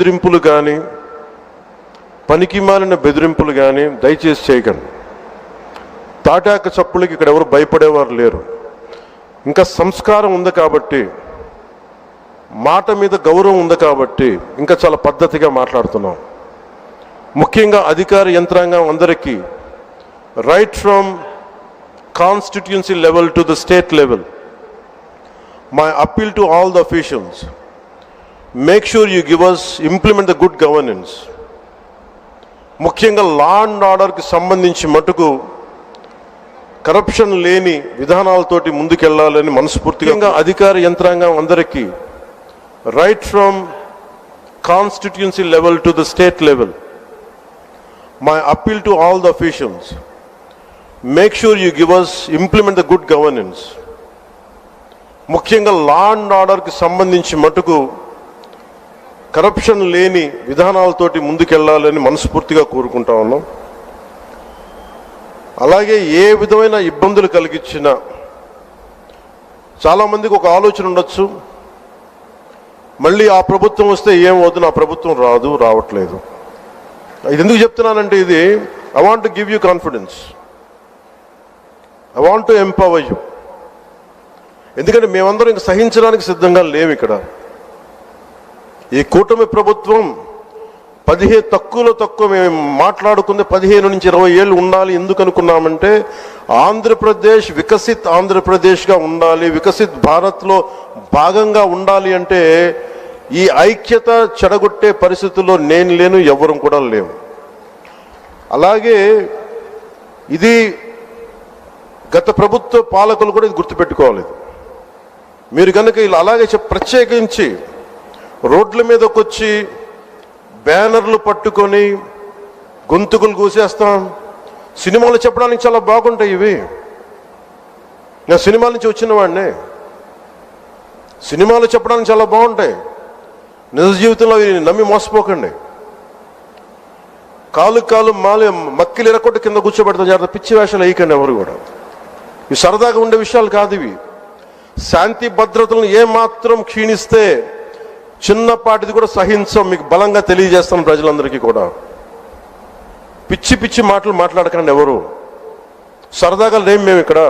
బెదిరింపులు కానీ పనికిమాలిన బెదిరింపులు కానీ దయచేసి చేయకండి. తాటాక చప్పులకి ఇక్కడ ఎవరు భయపడేవారు లేరు. ఇంకా సంస్కారం ఉంది కాబట్టి, మాట మీద గౌరవం ఉంది కాబట్టి ఇంకా చాలా పద్ధతిగా మాట్లాడుతున్నాం. ముఖ్యంగా అధికార యంత్రాంగం అందరికీ right from constituency level to the state level, my appeal to all the officials, make sure you give us, implement the good governance. ముఖ్యంగా లా అండ్ ఆర్డర్కి సంబంధించి మటుకు కరప్షన్ లేని విధానాలతోటి ముందుకెళ్లాలని మనస్ఫూర్తిగా అధికార యంత్రాంగం అందరికీ right from constituency level to the state level, my appeal to all the officials, make sure you give us, implement the good governance. ముఖ్యంగా లా అండ్ ఆర్డర్కి సంబంధించి మటుకు కరప్షన్ లేని విధానాలతోటి ముందుకెళ్లాలని మనస్ఫూర్తిగా కోరుకుంటా ఉన్నాం. అలాగే ఏ విధమైన ఇబ్బందులు కలిగించినా, చాలామందికి ఒక ఆలోచన ఉండొచ్చు, మళ్ళీ ఆ ప్రభుత్వం వస్తే ఏమవుతుంది, నా ప్రభుత్వం రావట్లేదు. ఇది ఎందుకు చెప్తున్నానంటే, ఇది I want to give you confidence, I want to empower you. ఎందుకంటే మేమందరం ఇంక సహించడానికి సిద్ధంగా లేము. ఇక్కడ ఈ కూటమి ప్రభుత్వం తక్కువ మేము మాట్లాడుకుంది 15 నుంచి 20 ఏళ్ళు ఉండాలి. ఎందుకు అనుకున్నామంటే, ఆంధ్రప్రదేశ్ వికసిత్ ఆంధ్రప్రదేశ్గా ఉండాలి, వికసిత్ భారత్లో భాగంగా ఉండాలి. అంటే ఈ ఐక్యత చెడగొట్టే పరిస్థితుల్లో నేను లేను, ఎవరు కూడా లేము. అలాగే ఇది గత ప్రభుత్వ పాలకులు కూడా ఇది గుర్తుపెట్టుకోవాలి. మీరు కనుక ఇలా అలాగే ప్రత్యేకించి రోడ్ల మీదకి వచ్చి బ్యానర్లు పట్టుకొని గొంతుకులు కూసేస్తాం, సినిమాలు చెప్పడానికి చాలా బాగుంటాయి ఇవి. నేను సినిమాల నుంచి వచ్చిన వాడిని, సినిమాలు చెప్పడానికి చాలా బాగుంటాయి. నిజ జీవితంలో నమ్మి మోసపోకండి. కాలు మక్కిలు ఎరకొట్టు కింద కూర్చోబెడతాం. జాగ్రత్త, పిచ్చి వేషాలు వేయకండి ఎవరు కూడా. ఇవి సరదాగా ఉండే విషయాలు కాదు ఇవి. శాంతి భద్రతలను ఏమాత్రం క్షీణిస్తే చిన్నపాటిది కూడా సహించం, మీకు బలంగా తెలియజేస్తాను ప్రజలందరికీ కూడా. పిచ్చి మాటలు మాట్లాడకండి ఎవరు. సరదాగా లేం మేము ఇక్కడ.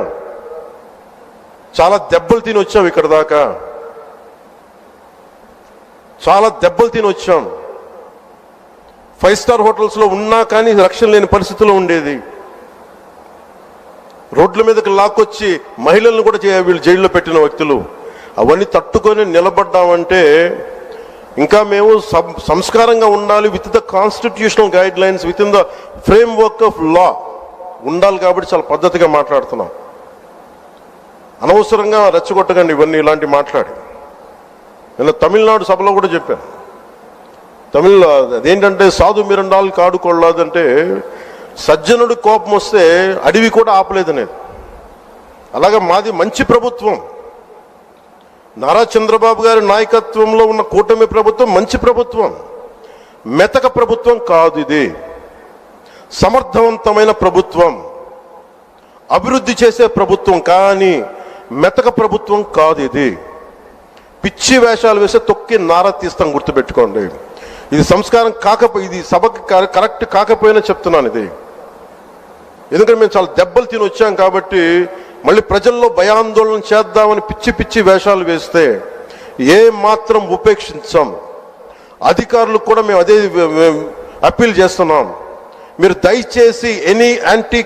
చాలా దెబ్బలు తిని వచ్చాం ఇక్కడ దాకా, చాలా దెబ్బలు తిని వచ్చాం. 5 స్టార్ హోటల్స్లో ఉన్నా కానీ రక్షణ లేని పరిస్థితిలో ఉండేది. రోడ్ల మీదకి లాక్కొచ్చి మహిళలను కూడా వీళ్ళు జైల్లో పెట్టిన వ్యక్తులు. అవన్నీ తట్టుకొని నిలబడ్డామంటే ఇంకా మేము సంస్కారంగా ఉండాలి. With the constitutional guide lines, with in the frame work of law ఉండాలి. కాబట్టి చాలా పద్ధతిగా మాట్లాడుతున్నాం. అనవసరంగా రెచ్చగొట్టకండి ఇవన్నీ ఇలాంటి మాట్లాడి. నేను తమిళనాడు సభలో కూడా చెప్పాను. అదేంటంటే సాధు మిరండాలు కాడు కొడలాదంటే, సజ్జనుడు కోపం వస్తే అడవి కూడా ఆపలేదనేది. అలాగే మాది మంచి ప్రభుత్వం. నారా చంద్రబాబు గారి నాయకత్వంలో ఉన్న కూటమి ప్రభుత్వం మంచి ప్రభుత్వం, మెతక ప్రభుత్వం కాదు. ఇది సమర్థవంతమైన ప్రభుత్వం, అభివృద్ధి చేసే ప్రభుత్వం, కానీ మెతక ప్రభుత్వం కాదు. ఇది పిచ్చి వేషాలు వేసే తొక్కి నారా తీస్తాం, గుర్తుపెట్టుకోండి. ఇది సంస్కారం ఇది సభకి కరెక్ట్ కాకపోయినా చెప్తున్నాను ఇది. ఎందుకంటే మేము చాలా దెబ్బలు తిని వచ్చాం కాబట్టి మళ్ళీ ప్రజల్లో భయాందోళన చేద్దామని పిచ్చి వేషాలు వేస్తే ఏ మాత్రం ఉపేక్షించాం. అధికారులకు కూడా మేము అదే అప్పీల్ చేస్తున్నాం. మీరు దయచేసి ఎనీ యాంటీ